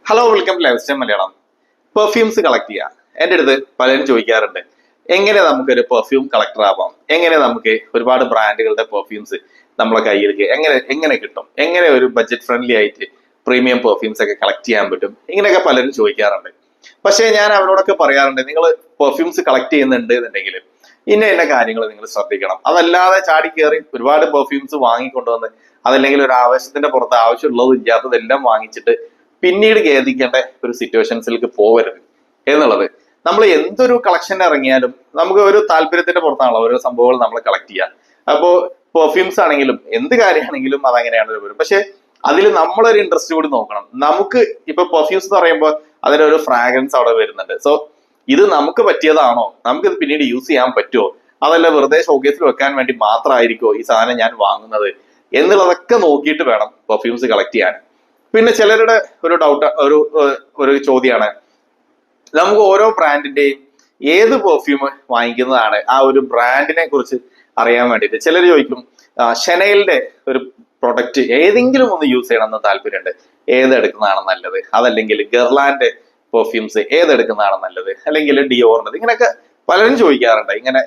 Hello welcome to lifestyle Malayalam. Perfumes collect ചെയ്യുക. എൻ്റെ അടുത്ത് പലരും ചോദിക്കാറുണ്ട്, എങ്ങനെ നമുക്കൊരു പെർഫ്യൂം കളക്ടർ ആവാം, എങ്ങനെ നമുക്ക് ഒരുപാട് ബ്രാൻഡുകളുടെ പെർഫ്യൂംസ് നമ്മളെ കയ്യിലേക്ക് എങ്ങനെ എങ്ങനെ കിട്ടും, എങ്ങനെ ഒരു ബഡ്ജറ്റ് ഫ്രണ്ട്ലി ആയിട്ട് പ്രീമിയം പെർഫ്യൂംസ് ഒക്കെ കളക്ട് ചെയ്യാൻ പറ്റും, ഇങ്ങനെയൊക്കെ പലരും ചോദിക്കാറുണ്ട്. പക്ഷേ ഞാൻ അവരോടൊക്കെ പറയാറുണ്ട്, നിങ്ങൾ പെർഫ്യൂംസ് കളക്ട് ചെയ്യുന്നുണ്ട് എന്നുണ്ടെങ്കിൽ ഇന്ന കാര്യങ്ങൾ നിങ്ങൾ ശ്രദ്ധിക്കണം. അതല്ലാതെ ചാടി കയറി ഒരുപാട് പെർഫ്യൂംസ് വാങ്ങിക്കൊണ്ടുവന്ന് അതല്ലെങ്കിൽ ഒരു ആവശ്യത്തിന്റെ പുറത്ത് ആവശ്യമുള്ളതും ഇല്ലാത്തതെല്ലാം വാങ്ങിച്ചിട്ട് പിന്നീട് ഖേദിക്കേണ്ട ഒരു സിറ്റുവേഷൻസിലേക്ക് പോകരുത് എന്നുള്ളത്. നമ്മൾ എന്തൊരു കളക്ഷൻ ഇറങ്ങിയാലും നമുക്ക് ഒരു താല്പര്യത്തിന്റെ പുറത്താണല്ലോ ഓരോ സംഭവങ്ങൾ നമ്മൾ കളക്ട് ചെയ്യുക. അപ്പോ പെർഫ്യൂംസ് ആണെങ്കിലും എന്ത് കാര്യമാണെങ്കിലും അതങ്ങനെയാണ് വരും. പക്ഷെ അതിൽ നമ്മളൊരു ഇൻട്രസ്റ്റ് കൂടി നോക്കണം. നമുക്ക് ഇപ്പൊ പെർഫ്യൂംസ് എന്ന് പറയുമ്പോൾ അതിലൊരു ഫ്രാഗ്രൻസ് അവിടെ വരുന്നുണ്ട്. സോ ഇത് നമുക്ക് പറ്റിയതാണോ, നമുക്ക് ഇത് പിന്നീട് യൂസ് ചെയ്യാൻ പറ്റുമോ, അതല്ല വെറുതെ ഷോക്കേസിൽ വെക്കാൻ വേണ്ടി മാത്രമായിരിക്കോ ഈ സാധനം ഞാൻ വാങ്ങുന്നത് എന്നുള്ളതൊക്കെ നോക്കിയിട്ട് വേണം പെർഫ്യൂംസ് കളക്ട് ചെയ്യാൻ. പിന്നെ ചിലരുടെ ഒരു ഡൗട്ട് ഒരു ചോദ്യമാണ്, നമുക്ക് ഓരോ ബ്രാൻഡിന്റെയും ഏത് പെർഫ്യൂം വാങ്ങിക്കുന്നതാണ് ആ ഒരു ബ്രാൻഡിനെ കുറിച്ച് അറിയാൻ വേണ്ടിയിട്ട്. ചിലർ ചോദിക്കും, ഷെനൈലിന്റെ ഒരു പ്രൊഡക്റ്റ് ഏതെങ്കിലും ഒന്ന് യൂസ് ചെയ്യണമെന്ന് താല്പര്യമുണ്ട്, ഏതെടുക്കുന്നതാണ് നല്ലത്, അതല്ലെങ്കിൽ ഗെർലാൻഡ് പെർഫ്യൂംസ് ഏതെടുക്കുന്നതാണ് നല്ലത്, അല്ലെങ്കിൽ ഡിയോറിന്റെ, ഇങ്ങനെയൊക്കെ പലരും ചോദിക്കാറുണ്ട് ഇങ്ങനെ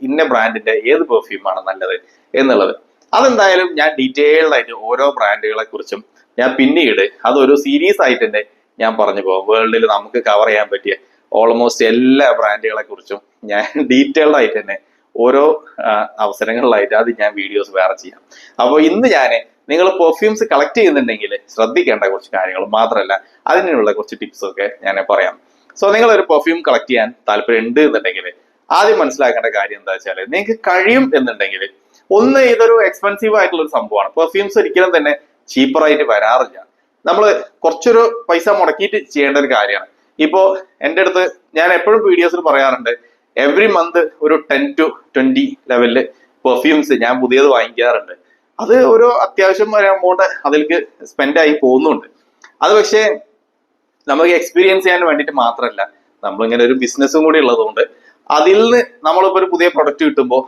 ഇന്ന ബ്രാൻഡിന്റെ ഏത് പെർഫ്യൂമാണ് നല്ലത് എന്നുള്ളത്. അതെന്തായാലും ഞാൻ ഡീറ്റെയിൽഡ് ആയിട്ട് ഓരോ ബ്രാൻഡുകളെ കുറിച്ചും ഞാൻ പിന്നീട് അതൊരു സീരീസ് ആയിട്ട് തന്നെ ഞാൻ പറഞ്ഞു പോകും. വേൾഡിൽ നമുക്ക് കവർ ചെയ്യാൻ പറ്റിയ ഓൾമോസ്റ്റ് എല്ലാ ബ്രാൻഡുകളെ കുറിച്ചും ഞാൻ ഡീറ്റെയിൽഡ് ആയിട്ട് തന്നെ ഓരോ അവസരങ്ങളിലായിട്ട് അത് ഞാൻ വീഡിയോസ് വേറെ ചെയ്യാം. അപ്പോൾ ഇന്ന് ഞാൻ നിങ്ങൾ പെർഫ്യൂംസ് കളക്ട് ചെയ്യുന്നുണ്ടെങ്കിൽ ശ്രദ്ധിക്കേണ്ട കുറച്ച് കാര്യങ്ങൾ മാത്രമല്ല അതിനുള്ള കുറച്ച് ടിപ്സ് ഒക്കെ ഞാൻ പറയാം. സോ നിങ്ങൾ ഒരു പെർഫ്യൂം കളക്ട് ചെയ്യാൻ താല്പര്യം ഉണ്ട് എന്നുണ്ടെങ്കിൽ ആദ്യം മനസ്സിലാക്കേണ്ട കാര്യം എന്താ വെച്ചാൽ, നിങ്ങൾക്ക് കഴിയും എന്നുണ്ടെങ്കിൽ ഒന്ന്, ഇതൊരു എക്സ്പെൻസീവ് ആയിട്ടുള്ള ഒരു സംഭവമാണ്. പെർഫ്യൂംസ് ഒരിക്കലും തന്നെ ചീപ്പറായിട്ട് വരാറില്ല. നമ്മൾ കുറച്ചൊരു പൈസ മുടക്കിയിട്ട് ചെയ്യേണ്ട ഒരു കാര്യമാണ്. ഇപ്പോ എൻ്റെ അടുത്ത് ഞാൻ എപ്പോഴും വീഡിയോസിൽ പറയാറുണ്ട്, എവറി മന്ത് ഒരു 10 to 20 ലെവലില് പെർഫ്യൂംസ് ഞാൻ പുതിയത് വാങ്ങിക്കാറുണ്ട്. അത് ഒരു അത്യാവശ്യം ഒരു എമൗണ്ട് അതിലേക്ക് സ്പെൻഡ് ആയി പോകുന്നുണ്ട്. അത് പക്ഷേ നമുക്ക് എക്സ്പീരിയൻസ് ചെയ്യാൻ വേണ്ടിയിട്ട് മാത്രമല്ല, നമ്മളിങ്ങനെ ഒരു ബിസിനസ്സും കൂടി ഉള്ളതുകൊണ്ട് അതിൽ നിന്ന് നമ്മളിപ്പോ ഒരു പുതിയ പ്രൊഡക്റ്റ് കിട്ടുമ്പോൾ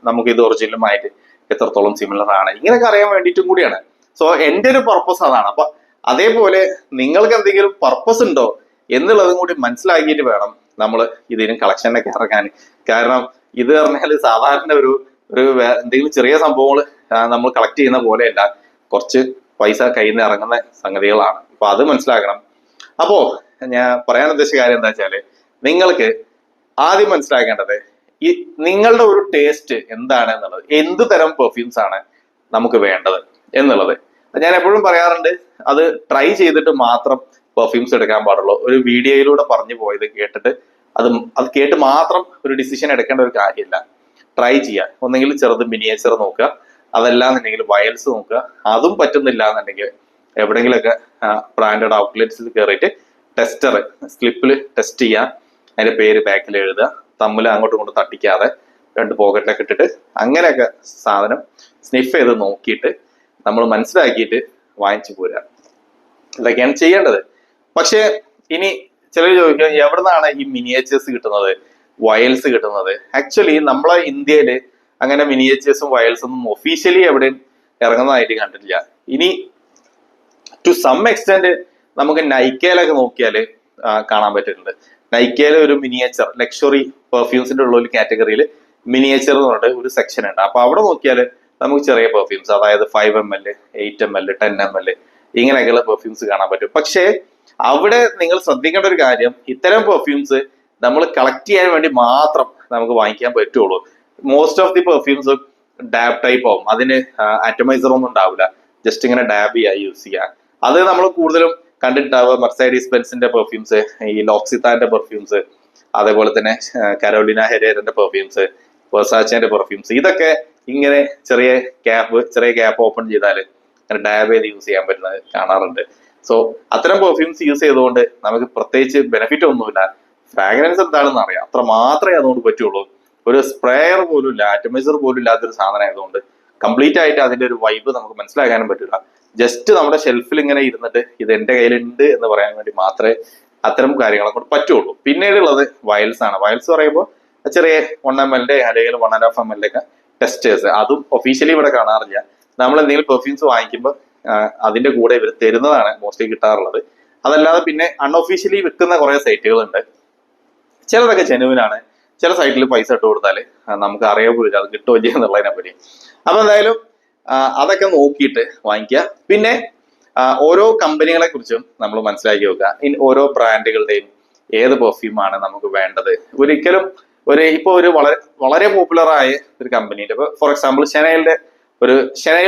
നമുക്ക് ഇത് ഒറിജിനലുമായിട്ട് എത്രത്തോളം സിമിലർ ആണ് ഇങ്ങനെയൊക്കെ അറിയാൻ വേണ്ടിയിട്ടും കൂടിയാണ്. സോ എൻ്റെ ഒരു പർപ്പസ് അതാണ്. അപ്പൊ അതേപോലെ നിങ്ങൾക്ക് എന്തെങ്കിലും പർപ്പസ് ഉണ്ടോ എന്നുള്ളതും കൂടി മനസ്സിലാക്കിയിട്ട് വേണം നമ്മൾ ഇതിന് കളക്ഷനൊക്കെ ഇറങ്ങാൻ. കാരണം ഇത് പറഞ്ഞാൽ സാധാരണ ഒരു എന്തെങ്കിലും ചെറിയ സംഭവങ്ങൾ നമ്മൾ കളക്ട് ചെയ്യുന്ന പോലെയല്ല, കുറച്ച് പൈസ കയ്യിൽ നിന്ന് ഇറങ്ങുന്ന സംഗതികളാണ്. അപ്പൊ അത് മനസ്സിലാക്കണം. അപ്പോ ഞാൻ പറയാൻ ഉദ്ദേശിച്ച കാര്യം എന്താ വെച്ചാല്, നിങ്ങൾക്ക് ആദ്യം മനസ്സിലാക്കേണ്ടത് ഈ നിങ്ങളുടെ ഒരു ടേസ്റ്റ് എന്താണ് എന്നുള്ളത്, എന്ത് തരം പെർഫ്യൂംസ് ആണ് നമുക്ക് വേണ്ടത് എന്നുള്ളത്. ഞാൻ എപ്പോഴും പറയാറുണ്ട്, അത് ട്രൈ ചെയ്തിട്ട് മാത്രം പെർഫ്യൂംസ് എടുക്കാൻ പാടുള്ളൂ. ഒരു വീഡിയോയിലൂടെ പറഞ്ഞു പോയത് കേട്ടിട്ട് അത് കേട്ട് മാത്രം ഒരു ഡിസിഷൻ എടുക്കേണ്ട ഒരു കാര്യമില്ല. ട്രൈ ചെയ്യുക. ഒന്നെങ്കിൽ ചെറുത് മിനിയേച്ചർ നോക്കുക, അതല്ലാന്നുണ്ടെങ്കിൽ വയൽസ് നോക്കുക. അതും പറ്റുന്നില്ല എന്നുണ്ടെങ്കിൽ എവിടെയെങ്കിലൊക്കെ ബ്രാൻഡഡ് ഔട്ട്ലെറ്റ്സിൽ കയറിയിട്ട് ടെസ്റ്റർ സ്ലിപ്പിൽ ടെസ്റ്റ് ചെയ്യുക, അതിന്റെ പേര് ബാക്കിൽ എഴുതുക, തമ്മിൽ അങ്ങോട്ടും ഇങ്ങോട്ടും തട്ടിക്കാതെ 2 പോക്കറ്റിലൊക്കെ ഇട്ടിട്ട് അങ്ങനെയൊക്കെ സാധനം സ്നിഫ് ചെയ്ത് നോക്കിയിട്ട് നമ്മൾ മനസ്സിലാക്കിയിട്ട് വാങ്ങിച്ചു പോരുക. ഇതൊക്കെയാണ് ചെയ്യേണ്ടത്. പക്ഷെ ഇനി ചിലർ ചോദിക്കുക, എവിടെ നിന്നാണ് ഈ മിനിയേച്ചേഴ്സ് കിട്ടുന്നത്, വയൽസ് കിട്ടുന്നത്? ആക്ച്വലി നമ്മളെ ഇന്ത്യയില് അങ്ങനെ മിനിയേച്ചേഴ്സും വയൽസും ഒന്നും ഒഫീഷ്യലി എവിടെയും ഇറങ്ങുന്നതായിട്ട് കണ്ടിട്ടില്ല. ഇനി ടു സം എക്സ്റ്റെന്റ് നമുക്ക് നൈക്കയിലൊക്കെ നോക്കിയാൽ കാണാൻ പറ്റുന്നുണ്ട്. നൈക്കയിലെ ഒരു മിനിയേച്ചർ ലക്ഷറി പെർഫ്യൂംസിന്റെ ഉള്ള ഒരു കാറ്റഗറിയിൽ മിനിയേച്ചർ എന്ന് പറഞ്ഞിട്ട് ഒരു സെക്ഷൻ ഉണ്ട്. അപ്പൊ അവിടെ നോക്കിയാൽ നമുക്ക് ചെറിയ പെർഫ്യൂംസ്, അതായത് 5 ml 8 ml 10 ml ഇങ്ങനെയൊക്കെയുള്ള പെർഫ്യൂംസ് കാണാൻ പറ്റും. പക്ഷേ അവിടെ നിങ്ങൾ ശ്രദ്ധിക്കേണ്ട ഒരു കാര്യം, ഇത്തരം പെർഫ്യൂംസ് നമ്മൾ കളക്ട് ചെയ്യാൻ വേണ്ടി മാത്രം നമുക്ക് വാങ്ങിക്കാൻ പറ്റുള്ളൂ. Most of the perfumes dab type ആവും. അതിന് ആറ്റമൈസർ ഒന്നും ഉണ്ടാവില്ല, ജസ്റ്റ് ഇങ്ങനെ ഡാബ് ചെയ്യുക, യൂസ് ചെയ്യുക. അത് നമ്മൾ കൂടുതലും കണ്ടിട്ടുണ്ടാവുക മെർസൈഡീസ് ബെൻസിന്റെ പെർഫ്യൂംസ്, ഈ ലോക്സിത്താന്റെ പെർഫ്യൂംസ്, അതേപോലെ തന്നെ കരോലിന ഹെരേറിന്റെ പെർഫ്യൂംസ്, വെർസാച്ചേന്റെ പെർഫ്യൂംസ്, ഇതൊക്കെ ഇങ്ങനെ ചെറിയ ഗ്യാപ്പ് ഓപ്പൺ ചെയ്താൽ അങ്ങനെ ഡാബ് ചെയ്ത് യൂസ് ചെയ്യാൻ പറ്റുന്നത് കാണാറുണ്ട്. സോ അത്തരം പെർഫ്യൂംസ് യൂസ് ചെയ്തുകൊണ്ട് നമുക്ക് പ്രത്യേകിച്ച് ബെനിഫിറ്റ് ഒന്നുമില്ല. ഫ്രാഗ്രൻസ് എന്താണെന്ന് അറിയാം, അത്ര മാത്രമേ അതുകൊണ്ട് പറ്റുള്ളൂ. ഒരു സ്പ്രേയർ പോലും ഇല്ല, ആറ്റമൈസർ പോലും ഇല്ലാത്തൊരു സാധനം ആയതുകൊണ്ട് കംപ്ലീറ്റ് ആയിട്ട് അതിന്റെ ഒരു വൈബ് നമുക്ക് മനസ്സിലാക്കാനും പറ്റില്ല. ജസ്റ്റ് നമ്മുടെ ഷെൽഫിൽ ഇങ്ങനെ ഇരുന്നിട്ട് ഇത് എന്റെ കയ്യിലുണ്ട് എന്ന് പറയാൻ വേണ്ടി മാത്രമേ അത്തരം കാര്യങ്ങളെ കൊണ്ട് പറ്റുള്ളൂ. പിന്നീടുള്ളത് വയൽസ് ആണ്. വയൽസ് പറയുമ്പോൾ ചെറിയ 1 ml അല്ലെങ്കിൽ 1.5 ml ഒക്കെ ടെസ്റ്റേഴ്സ്, അതും ഒഫീഷ്യലി ഇവിടെ കാണാറില്ല. നമ്മൾ എന്തെങ്കിലും പെർഫ്യൂംസ് വാങ്ങിക്കുമ്പോൾ അതിന്റെ കൂടെ ഇവർ തരുന്നതാണ് മോസ്റ്റ്ലി കിട്ടാറുള്ളത്. അതല്ലാതെ പിന്നെ അൺഒഫീഷ്യലി വിൽക്കുന്ന കുറെ സൈറ്റുകളുണ്ട്. ചിലതൊക്കെ ജെനുവിനാണ്. ചില സൈറ്റിൽ പൈസ ഇട്ട് കൊടുത്താൽ നമുക്ക് അറിയാൻ പോലും അത് കിട്ടുമോ ചെയ്യുന്നുള്ളതിനെ പറ്റി. അപ്പൊ എന്തായാലും അതൊക്കെ നോക്കിയിട്ട് വാങ്ങിക്കുക. പിന്നെ ഓരോ കമ്പനികളെ കുറിച്ചും നമ്മൾ മനസ്സിലാക്കി വെക്കുക. ഓരോ ബ്രാൻഡുകളുടെയും ഏത് പെർഫ്യൂമാണ് നമുക്ക് വേണ്ടത്. ഒരിക്കലും ഇപ്പൊ ഒരു വളരെ വളരെ പോപ്പുലർ ആയ ഒരു കമ്പനിയുടെ, ഇപ്പൊ ഫോർ എക്സാമ്പിൾ ഷെനൈൽ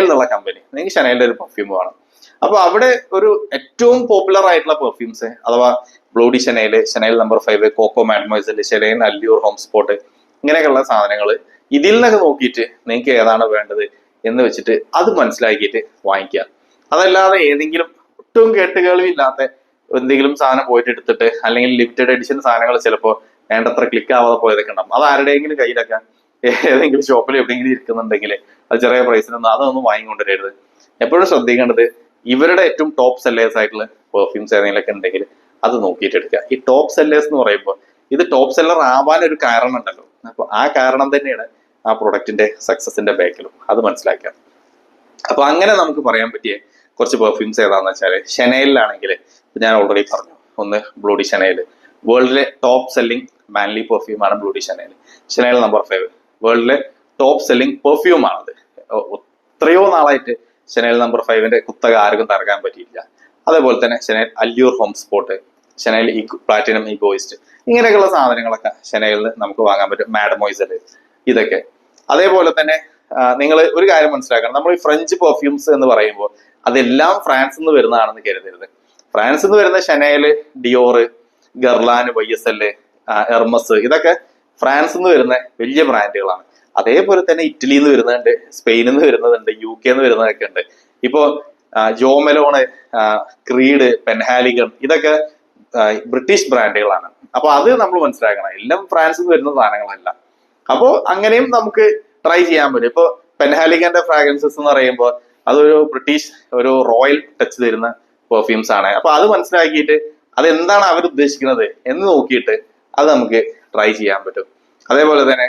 എന്നുള്ള കമ്പനി, നിങ്ങൾക്ക് ഷെനൈലിന്റെ ഒരു പെർഫ്യൂം വേണം. അപ്പൊ അവിടെ ഒരു ഏറ്റവും പോപ്പുലർ ആയിട്ടുള്ള പെർഫ്യൂംസ് അഥവാ ബ്ലൂഡി ഷെനൈൽ നമ്പർ 5, കോക്കോ മാഡ്മോയ്സൽ, ഷെനൈൽ അല്യൂർ ഹോം സ്പോട്ട്, ഇങ്ങനെയൊക്കെയുള്ള സാധനങ്ങൾ ഇതിൽ നിന്നൊക്കെ നോക്കിയിട്ട് നിങ്ങൾക്ക് ഏതാണ് വേണ്ടത് എന്ന് വെച്ചിട്ട് അത് മനസ്സിലാക്കിയിട്ട് വാങ്ങിക്കുക. അതല്ലാതെ ഏതെങ്കിലും ഒട്ടും കേട്ടുകേൾവിയില്ലാത്ത എന്തെങ്കിലും സാധനം പോയിട്ട് എടുത്തിട്ട്, അല്ലെങ്കിൽ ലിമിറ്റഡ് എഡിഷൻ സാധനങ്ങൾ ചിലപ്പോൾ വേണ്ടത്ര ക്ലിക്ക് ആവാതെ പോയതൊക്കെ ഉണ്ടാവും. അത് ആരുടെയെങ്കിലും കയ്യിലൊക്കെ ഏതെങ്കിലും ഷോപ്പിൽ എവിടെയെങ്കിലും ഇരിക്കുന്നുണ്ടെങ്കിൽ അത് ചെറിയ പ്രൈസിനൊന്നും അതൊന്നും വാങ്ങിക്കൊണ്ടുവരരുത്. എപ്പോഴും ശ്രദ്ധിക്കേണ്ടത് ഇവരുടെ ഏറ്റവും ടോപ്പ് സെല്ലേഴ്സ് ആയിട്ടുള്ള പെർഫ്യൂംസ് ഏതെങ്കിലുമൊക്കെ ഉണ്ടെങ്കിൽ അത് നോക്കിയിട്ട് എടുക്കുക. ഈ ടോപ്പ് സെല്ലേഴ്സ് എന്ന് പറയുമ്പോൾ ഇത് ടോപ്പ് സെല്ലർ ആവാൻ ഒരു കാരണം ഉണ്ടല്ലോ. അപ്പൊ ആ കാരണം തന്നെയാണ് ആ പ്രൊഡക്റ്റിന്റെ സക്സസിന്റെ ബാക്കിലും. അത് മനസ്സിലാക്കുക. അപ്പൊ അങ്ങനെ നമുക്ക് പറയാൻ പറ്റിയ കുറച്ച് പെർഫ്യൂംസ് ഏതാണെന്ന് വെച്ചാൽ, ഷെനൈലിലാണെങ്കിൽ ഞാൻ ഓൾറെഡി പറഞ്ഞു, ഒന്ന് ബ്ലൂഡി ഷെനൈൽ, വേൾഡിലെ ടോപ്പ് സെല്ലിംഗ് മാൻലി പെർഫ്യൂം ആണ് ബ്ലൂഡി ഷെനൈൽ നമ്പർ 5 വേൾഡിലെ ടോപ്പ് സെല്ലിംഗ് പെർഫ്യൂം ആണത്. എത്രയോ നാളായിട്ട് ഷെനൈൽ നമ്പർ 5ന്റെ കുത്തക ആർക്കും തറക്കാൻ പറ്റിയില്ല. അതേപോലെ തന്നെ ഷെനൈൽ അല്യൂർ ഹോം സ്പോട്ട്, ഷെനൈൽ പ്ലാറ്റിനം ഈഗോയിസ്റ്റ്, ഇങ്ങനെയൊക്കെയുള്ള സാധനങ്ങളൊക്കെ ഷെനൈലിൽ നമുക്ക് വാങ്ങാൻ പറ്റും. മാഡമോയ്സൽ, ഇതൊക്കെ. അതേപോലെ തന്നെ നിങ്ങൾ ഒരു കാര്യം മനസ്സിലാക്കണം, നമ്മൾ ഈ ഫ്രഞ്ച് പെർഫ്യൂംസ് എന്ന് പറയുമ്പോൾ അതെല്ലാം ഫ്രാൻസിൽ നിന്ന് വരുന്നതാണെന്ന് കരുതരുത്. ഫ്രാൻസിൽ നിന്ന് വരുന്ന ഷെനൈൽ, ഡിയോർ, ഗർലാൻ, YSL, എർമസ്, ഇതൊക്കെ ഫ്രാൻസിൽ നിന്ന് വരുന്ന വലിയ ബ്രാൻഡുകളാണ്. അതേപോലെ തന്നെ ഇറ്റലിയിൽ നിന്ന് വരുന്നുണ്ട്, സ്പെയിനിൽ നിന്ന് വരുന്നതുണ്ട്, UK നിന്ന് വരുന്നതൊക്കെ ഉണ്ട്. ഇപ്പോ ജോ മെലോണ്, ക്രീഡ്, പെൻഹാലിഗൺ, ഇതൊക്കെ ബ്രിട്ടീഷ് ബ്രാൻഡുകളാണ്. അപ്പൊ അത് നമ്മൾ മനസ്സിലാക്കണം, എല്ലാം ഫ്രാൻസിൽ നിന്ന് വരുന്ന സാധനങ്ങളല്ല. അപ്പോ അങ്ങനെയും നമുക്ക് ട്രൈ ചെയ്യാൻ പറ്റും. ഇപ്പൊ പെൻഹാലിഗന്റെ ഫ്രാഗ്രൻസസ് എന്ന് പറയുമ്പോൾ അതൊരു ബ്രിട്ടീഷ് ഒരു റോയൽ ടച്ച് തരുന്ന പെർഫ്യൂംസ് ആണ്. അപ്പൊ അത് മനസ്സിലാക്കിയിട്ട് അതെന്താണ് അവർ ഉദ്ദേശിക്കുന്നത് എന്ന് നോക്കിയിട്ട് അത് നമുക്ക് ട്രൈ ചെയ്യാൻ പറ്റും. അതേപോലെ തന്നെ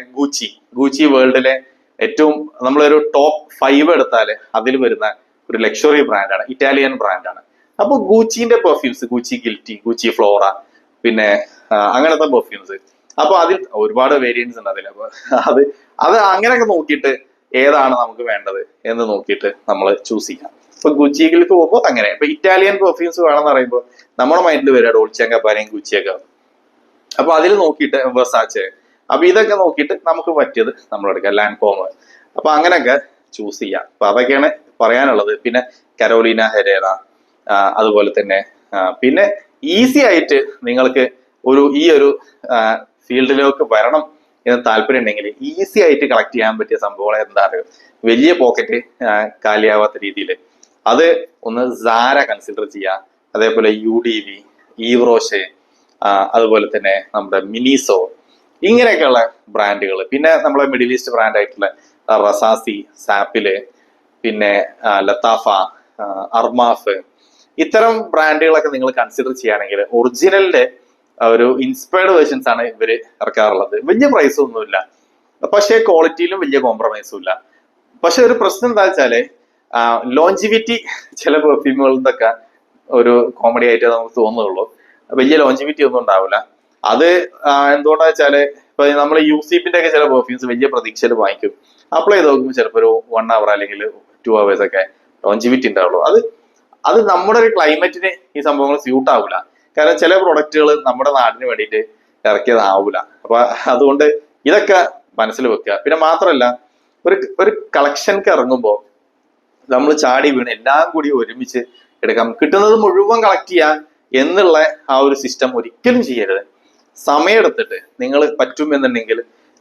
ഗൂച്ചി വേൾഡിലെ ഏറ്റവും, നമ്മളൊരു ടോപ്പ് 5 എടുത്താൽ അതിൽ വരുന്ന ഒരു ലക്ഷറി ബ്രാൻഡാണ്, ഇറ്റാലിയൻ ബ്രാൻഡാണ്. അപ്പൊ ഗൂച്ചിന്റെ പെർഫ്യൂംസ്, ഗൂച്ചി ഗിൽറ്റി, ഗൂച്ചി ഫ്ലോറ, പിന്നെ അങ്ങനത്തെ പെർഫ്യൂംസ്, അപ്പൊ അതിൽ ഒരുപാട് വേരിയൻസ് ഉണ്ട് അതിൽ. അപ്പൊ അത് അങ്ങനെയൊക്കെ നോക്കിയിട്ട് ഏതാണ് നമുക്ക് വേണ്ടത് എന്ന് നോക്കിയിട്ട് നമ്മൾ ചൂസ് ചെയ്യാം. ഇപ്പൊ ഗുച്ചിയിലേക്ക് പോകുമ്പോൾ അങ്ങനെ. ഇപ്പൊ ഇറ്റാലിയൻ പെർഫ്യൂംസ് വേണമെന്ന് പറയുമ്പോൾ നമ്മുടെ മൈൻഡിൽ വരിക ഡോൾച്ചെ ആൻഡ് ഗബ്ബാനയും ഗുച്ചിയൊക്കെ. അപ്പൊ അതിൽ നോക്കിയിട്ട് വെർസാച്ചെ, അപ്പൊ ഇതൊക്കെ നോക്കിയിട്ട് നമുക്ക് പറ്റിയത് നമ്മൾ എടുക്കാം. ലാൻകോം, അപ്പൊ അങ്ങനെയൊക്കെ ചൂസ് ചെയ്യാം. അപ്പൊ അതൊക്കെയാണ് പറയാനുള്ളത്. പിന്നെ കരോലീന ഹെരേറ, അതുപോലെ തന്നെ പിന്നെ ഈസി ആയിട്ട് നിങ്ങൾക്ക് ഈ ഒരു ഫീൽഡിലേക്ക് വരണം എന്ന് താല്പര്യം ഉണ്ടെങ്കിൽ ഈസി ആയിട്ട് കളക്ട് ചെയ്യാൻ പറ്റിയ സംഭവങ്ങൾ എന്താ പറയുക, വലിയ പോക്കറ്റ് കാലിയാവാത്ത രീതിയിൽ അത് ഒന്ന് സാര കൺസിഡർ ചെയ്യാം. അതേപോലെ UDV, ഈവ്രോഷെ, അതുപോലെ തന്നെ നമ്മുടെ മിനിസോ, ഇങ്ങനെയൊക്കെയുള്ള ബ്രാൻഡുകൾ. പിന്നെ നമ്മളെ മിഡിൽ ഈസ്റ്റ് ബ്രാൻഡ് ആയിട്ടുള്ള റസാസി, സാപ്പില്, പിന്നെ ലത്താഫ, അർമാഫ്, ഇത്തരം ബ്രാൻഡുകളൊക്കെ നിങ്ങൾ കൺസിഡർ ചെയ്യുകയാണെങ്കിൽ ഒറിജിനലിന്റെ ഒരു ഇൻസ്പയർഡ് വേർഷൻസ് ആണ് ഇവര് ഇറക്കാറുള്ളത്. വലിയ പ്രൈസ് ഒന്നുമില്ല, പക്ഷേ ക്വാളിറ്റിയിലും വലിയ കോംപ്രമൈസും ഇല്ല. പക്ഷെ ഒരു പ്രശ്നം എന്താ വെച്ചാല് ലോഞ്ചിവിറ്റി ചില പെർഫ്യൂമുകൾക്കൊക്കെ ഒരു കോമഡി ആയിട്ട് നമുക്ക് തോന്നുള്ളൂ. വലിയ ലോഞ്ചിവിറ്റി ഒന്നും ഉണ്ടാവില്ല. അത് എന്തുകൊണ്ടാ വെച്ചാല് ഇപ്പൊ നമ്മൾ യൂസീപ്പിന്റെ ഒക്കെ ചില പെർഫ്യൂംസ് വലിയ പ്രതീക്ഷയിൽ വാങ്ങിക്കും, അപ്ലൈ ചെയ്ത് നോക്കുമ്പോൾ ചിലപ്പോൾ ഒരു 1 hour അല്ലെങ്കിൽ 2 hours ഒക്കെ ലോഞ്ചിവിറ്റി ഉണ്ടാവുള്ളൂ. അത് നമ്മുടെ ഒരു ക്ലൈമറ്റിന് ഈ സംഭവങ്ങൾ സ്യൂട്ട് ആവില്ല. കാരണം ചില പ്രൊഡക്റ്റുകൾ നമ്മുടെ നാടിന് വേണ്ടിയിട്ട് ഇറക്കിയതാവൂല. അപ്പൊ അതുകൊണ്ട് ഇതൊക്കെ മനസ്സിൽ വെക്കുക. പിന്നെ മാത്രമല്ല, ഒരു കളക്ഷൻക്ക് ഇറങ്ങുമ്പോൾ നമ്മൾ ചാടി വീണ് എല്ലാം കൂടി ഒരുമിച്ച് എടുക്കാം, കിട്ടുന്നത് മുഴുവൻ കളക്ട് ചെയ്യാൻ എന്നുള്ള ആ ഒരു സിസ്റ്റം ഒരിക്കലും ചെയ്യരുത്. സമയമെടുത്തിട്ട് നിങ്ങൾ പറ്റുമെന്നുണ്ടെങ്കിൽ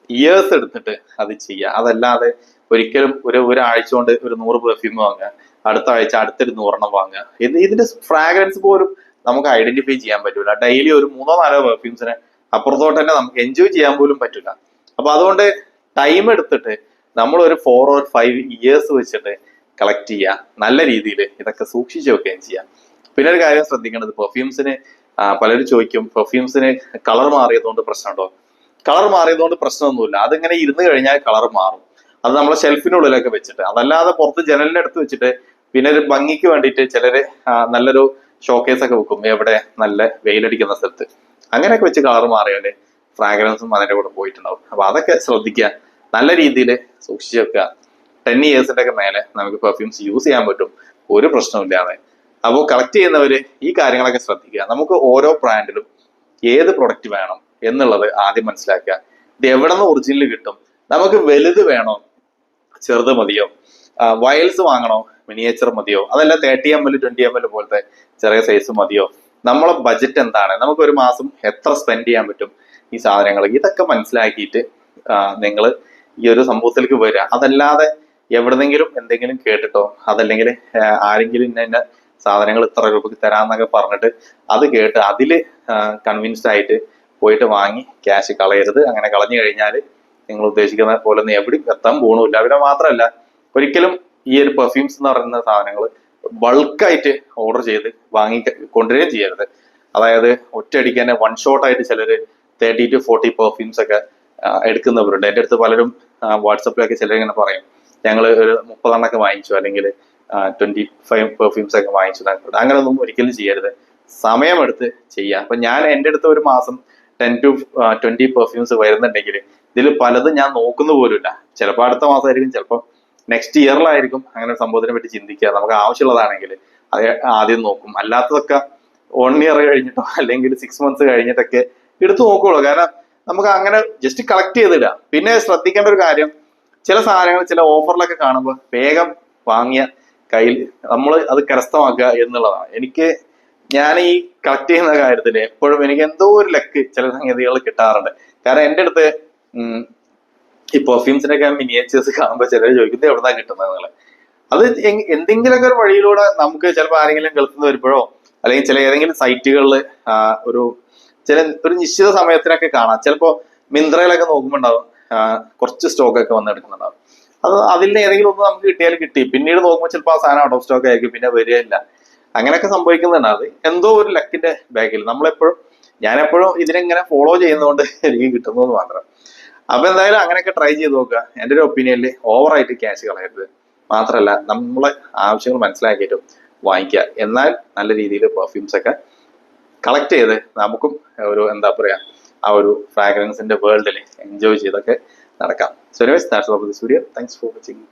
ഇയേഴ്സ് എടുത്തിട്ട് അത് ചെയ്യുക. അതല്ലാതെ ഒരിക്കലും ഒരാഴ്ച കൊണ്ട് ഒരു 100 പെർഫ്യൂം വാങ്ങുക, അടുത്ത ആഴ്ച അടുത്തൊരു 100 വാങ്ങുക. ഇതിന്റെ ഫ്രാഗ്രൻസ് പോലും നമുക്ക് ഐഡന്റിഫൈ ചെയ്യാൻ പറ്റൂല. ഡെയിലി ഒരു 3-4 പെർഫ്യൂംസിനെ അപ്പുറത്തോട്ട് തന്നെ നമുക്ക് എൻജോയ് ചെയ്യാൻ പോലും പറ്റില്ല. അപ്പൊ അതുകൊണ്ട് ടൈം എടുത്തിട്ട് നമ്മൾ ഒരു 4 or 5 ഇയേഴ്സ് വെച്ചിട്ട് കളക്ട് ചെയ്യുക. നല്ല രീതിയിൽ ഇതൊക്കെ സൂക്ഷിച്ചു വെക്കുകയും ചെയ്യാം. പിന്നെ ഒരു കാര്യം ശ്രദ്ധിക്കേണ്ടത്, പെർഫ്യൂംസിന് പലരും ചോദിക്കും, പെർഫ്യൂംസിന് കളർ മാറിയതുകൊണ്ട് പ്രശ്നമുണ്ടോ? കളർ മാറിയതുകൊണ്ട് പ്രശ്നമൊന്നുമില്ല. അതിങ്ങനെ ഇരുന്ന് കഴിഞ്ഞാൽ കളർ മാറും. അത് നമ്മളെ ഷെൽഫിനുള്ളിലൊക്കെ വെച്ചിട്ട്, അതല്ലാതെ പുറത്ത് ജനലിനടുത്ത് വെച്ചിട്ട് പിന്നെ ഒരു ഭംഗിക്ക് വേണ്ടിയിട്ട് ചിലര് നല്ലൊരു ഷോക്കേസ് ഒക്കെ വെക്കും എവിടെ നല്ല വെയിലടിക്കുന്ന സ്ഥലത്ത്. അങ്ങനെയൊക്കെ വെച്ച് കളർ മാറിയാല് ഫ്രാഗ്രൻസും അതിന്റെ കൂടെ പോയിട്ടുണ്ടാവും. അപ്പൊ അതൊക്കെ ശ്രദ്ധിക്കുക, നല്ല രീതിയിൽ സൂക്ഷിച്ചു വെക്കുക. 10 ഇയേഴ്സിന്റെ ഒക്കെ മേലെ നമുക്ക് പെർഫ്യൂംസ് യൂസ് ചെയ്യാൻ പറ്റും, ഒരു പ്രശ്നമില്ലാതെ. അപ്പോൾ കളക്ട് ചെയ്യുന്നവര് ഈ കാര്യങ്ങളൊക്കെ ശ്രദ്ധിക്കുക. നമുക്ക് ഓരോ ബ്രാൻഡിലും ഏത് പ്രൊഡക്റ്റ് വേണം എന്നുള്ളത് ആദ്യം മനസ്സിലാക്കുക. ഇത് എവിടെ നിന്ന് ഒറിജിനൽ കിട്ടും, നമുക്ക് വലുത് വേണോ ചെറുത് മതിയോ, വയൽസ് വാങ്ങണോ മിനിയേച്ചർ മതിയോ, അതല്ല 30 ml 20 ml പോലത്തെ ചെറിയ സൈസ് മതിയോ, നമ്മളെ ബജറ്റ് എന്താണ്, നമുക്ക് ഒരു മാസം എത്ര സ്പെൻഡ് ചെയ്യാൻ പറ്റും ഈ സാധനങ്ങൾ, ഇതൊക്കെ മനസ്സിലാക്കിയിട്ട് നിങ്ങൾ ഈ ഒരു സംഭവത്തിലേക്ക് വരിക. അതല്ലാതെ എവിടെന്നെങ്കിലും എന്തെങ്കിലും കേട്ടിട്ടോ അതല്ലെങ്കിൽ ആരെങ്കിലും ഇന്ന സാധനങ്ങൾ ഇത്ര രൂപയ്ക്ക് തരാന്നൊക്കെ പറഞ്ഞിട്ട് അത് കേട്ട് അതില് കൺവിൻസ്ഡ് ആയിട്ട് പോയിട്ട് വാങ്ങി ക്യാഷ് കളയരുത്. അങ്ങനെ കളഞ്ഞു കഴിഞ്ഞാൽ നിങ്ങൾ ഉദ്ദേശിക്കുന്ന പോലെ ഒന്നും എവിടെയും എത്താൻ പോകണമില്ല. പിന്നെ മാത്രമല്ല, ഒരിക്കലും ഈ ഒരു പെർഫ്യൂംസ് എന്ന് പറയുന്ന സാധനങ്ങൾ ബൾക്കായിട്ട് ഓർഡർ ചെയ്ത് വാങ്ങി കൊണ്ടുവരികയും ചെയ്യരുത്. അതായത് ഒറ്റയടിക്ക് തന്നെ വൺ ഷോട്ട് ആയിട്ട് ചിലർ 30 to 40 പെർഫ്യൂംസ് ഒക്കെ എടുക്കുന്നവരുണ്ട്. എൻ്റെ അടുത്ത് പലരും വാട്സപ്പിലൊക്കെ ചിലർ ഇങ്ങനെ പറയും, ഞങ്ങൾ ഒരു 30 എണ്ണൊക്കെ വാങ്ങിച്ചു, അല്ലെങ്കിൽ 25 പെർഫ്യൂംസ് ഒക്കെ വാങ്ങിച്ചു. അങ്ങനെയൊന്നും ഒരിക്കലും ചെയ്യരുത്, സമയമെടുത്ത് ചെയ്യുക. അപ്പൊ ഞാൻ എൻ്റെ അടുത്ത് ഒരു മാസം 10 to 20 പെർഫ്യൂംസ് വരുന്നുണ്ടെങ്കിൽ ഇതിൽ പലതും ഞാൻ നോക്കുന്ന പോലുമില്ല. ചിലപ്പോൾ അടുത്ത മാസമായിരിക്കും, ചിലപ്പോൾ നെക്സ്റ്റ് ഇയറിലായിരിക്കും അങ്ങനെ ഒരു സംഭവത്തിനെ പറ്റി ചിന്തിക്കുക. നമുക്ക് ആവശ്യമുള്ളതാണെങ്കിൽ അത് ആദ്യം നോക്കും, അല്ലാത്തതൊക്കെ 1 ഇയർ കഴിഞ്ഞിട്ടോ അല്ലെങ്കിൽ 6 months കഴിഞ്ഞിട്ടൊക്കെ എടുത്തു നോക്കുള്ളൂ. കാരണം നമുക്ക് അങ്ങനെ ജസ്റ്റ് കളക്ട് ചെയ്തിടുക. പിന്നെ ശ്രദ്ധിക്കേണ്ട ഒരു കാര്യം, ചില സാധനങ്ങൾ ചില ഓഫറിലൊക്കെ കാണുമ്പോൾ വേഗം വാങ്ങിയ കയ്യിൽ നമ്മൾ അത് കരസ്ഥമാക്കുക എന്നുള്ളതാണ്. ഞാൻ ഈ കളക്ട് ചെയ്യുന്ന കാര്യത്തിൽ എപ്പോഴും എനിക്ക് എന്തോ ഒരു ലക്ക് ചില സംഗതികൾ കിട്ടാറുണ്ട്. കാരണം എൻ്റെ അടുത്ത് ഈ പെർഫ്യൂംസിന്റെ ഒക്കെ മിനിയേച്ചേഴ്സ് കാണുമ്പോൾ ചിലർ ചോദിക്കുന്നത് എവിടുന്നാ കിട്ടുന്നത്. അത് എന്തെങ്കിലുമൊക്കെ ഒരു വഴിയിലൂടെ നമുക്ക് ചിലപ്പോൾ ആരെങ്കിലും ഗൾഫിൽ നിന്ന് വരുമ്പോഴോ അല്ലെങ്കിൽ ചില ഏതെങ്കിലും സൈറ്റുകളിൽ ഒരു നിശ്ചിത സമയത്തിനൊക്കെ കാണാം. ചിലപ്പോൾ മിന്ത്രയിലൊക്കെ നോക്കുമ്പോൾ ഉണ്ടാവും കുറച്ച് സ്റ്റോക്ക് ഒക്കെ വന്നെടുക്കുന്നുണ്ടാവും. അതിൽ ഏതെങ്കിലും ഒന്ന് നമുക്ക് കിട്ടിയാലും കിട്ടി, പിന്നീട് നോക്കുമ്പോൾ ചിലപ്പോൾ ആ സാധനം ഔട്ട് ഓഫ് സ്റ്റോക്ക് ആയിരിക്കും, പിന്നെ വരികയില്ല. അങ്ങനെയൊക്കെ സംഭവിക്കുന്നുണ്ട്. അത് എന്തോ ഒരു ലക്കിന്റെ ബാക്കിൽ ഞാനെപ്പോഴും ഇതിനെങ്ങനെ ഫോളോ ചെയ്യുന്നതുകൊണ്ട് എനിക്ക് കിട്ടുന്നത് മാത്രം. അപ്പൊ എന്തായാലും അങ്ങനെയൊക്കെ ട്രൈ ചെയ്ത് നോക്കുക. എൻ്റെ ഒരു ഒപ്പീനിയനിൽ ഓവറായിട്ട് ക്യാഷ് കളയരുത്. മാത്രമല്ല നമ്മളെ ആവശ്യങ്ങൾ മനസ്സിലാക്കിയിട്ടും വാങ്ങിക്കുക. എന്നാൽ നല്ല രീതിയിൽ പെർഫ്യൂംസ് ഒക്കെ കളക്ട് ചെയ്ത് നമുക്കും ഒരു എന്താ പറയാ ആ ഒരു ഫ്രാഗ്രൻസിന്റെ വേൾഡിൽ എൻജോയ് ചെയ്തൊക്കെ നടക്കാം. So anyways, that's all for this video. Thanks for watching.